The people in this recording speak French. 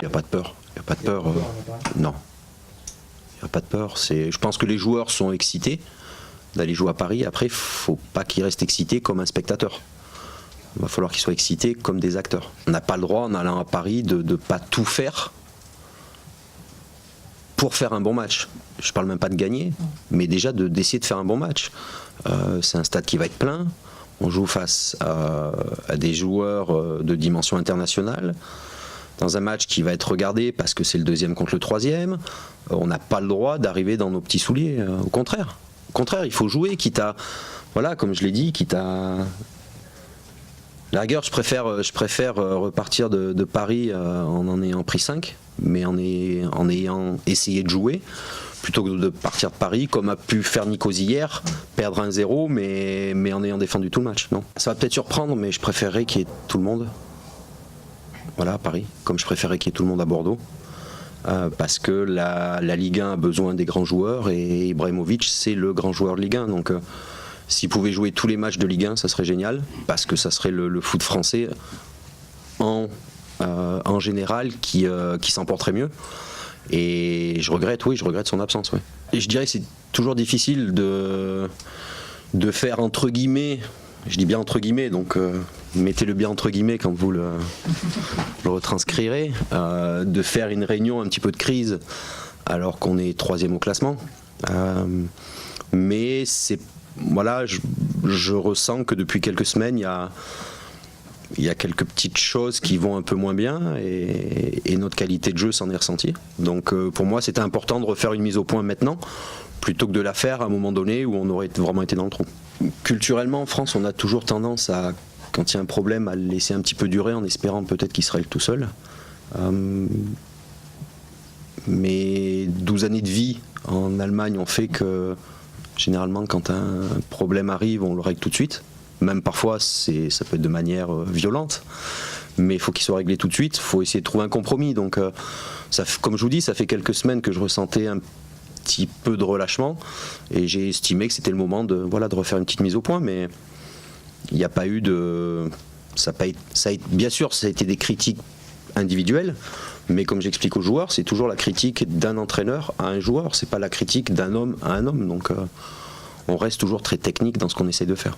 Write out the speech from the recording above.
Il n'y a pas de peur. Il n'y a pas de peur. Non. Il n'y a pas de peur. Je pense que les joueurs sont excités d'aller jouer à Paris. Après, il ne faut pas qu'ils restent excités comme un spectateur. Il va falloir qu'ils soient excités comme des acteurs. On n'a pas le droit, en allant à Paris, de ne pas tout faire pour faire un bon match. Je ne parle même pas de gagner, mais déjà d'essayer de faire un bon match. C'est un stade qui va être plein. On joue face à des joueurs de dimension internationale. Dans un match qui va être regardé parce que c'est le deuxième contre le troisième. On n'a pas le droit d'arriver dans nos petits souliers. Au contraire. Au contraire, il faut jouer, quitte à, voilà, comme je l'ai dit, quitte à... La rigueur, je préfère repartir de Paris en ayant pris 5, mais en ayant essayé de jouer, plutôt que de partir de Paris, comme a pu faire Nikos hier, perdre 1-0, mais en ayant défendu tout le match. Non. Ça va peut-être surprendre, mais je préférerais qu'il y ait tout le monde, voilà, à Paris, comme je préférais qu'il y ait tout le monde à Bordeaux. Parce que la Ligue 1 a besoin des grands joueurs, et Ibrahimovic, c'est le grand joueur de Ligue 1. Donc, s'il pouvait jouer tous les matchs de Ligue 1, ça serait génial, parce que ça serait le foot français en général qui s'emporterait mieux. Et je regrette son absence. Ouais. Et je dirais que c'est toujours difficile de faire entre guillemets, je dis bien entre guillemets, donc mettez-le bien entre guillemets quand vous le retranscrirez, de faire une réunion un petit peu de crise alors qu'on est 3e au classement. Mais c'est voilà, je ressens que depuis quelques semaines, il y a quelques petites choses qui vont un peu moins bien et notre qualité de jeu s'en est ressentie. Donc pour moi, c'était important de refaire une mise au point maintenant, plutôt que de la faire à un moment donné où on aurait vraiment été dans le trou. Culturellement, en France, on a toujours tendance à, quand il y a un problème, à le laisser un petit peu durer en espérant peut-être qu'il se règle tout seul. Mais 12 années de vie en Allemagne ont fait que généralement, quand un problème arrive, on le règle tout de suite. Même parfois, ça peut être de manière violente, mais il faut qu'il soit réglé tout de suite. Il faut essayer de trouver un compromis. Donc, comme je vous dis, ça fait quelques semaines que je ressentais un petit peu de relâchement, et j'ai estimé que c'était le moment de refaire une petite mise au point. Mais il n'y a pas eu de... bien sûr, ça a été des critiques individuelles, mais comme j'explique aux joueurs, c'est toujours la critique d'un entraîneur à un joueur, c'est pas la critique d'un homme à un homme. Donc on reste toujours très technique dans ce qu'on essaie de faire.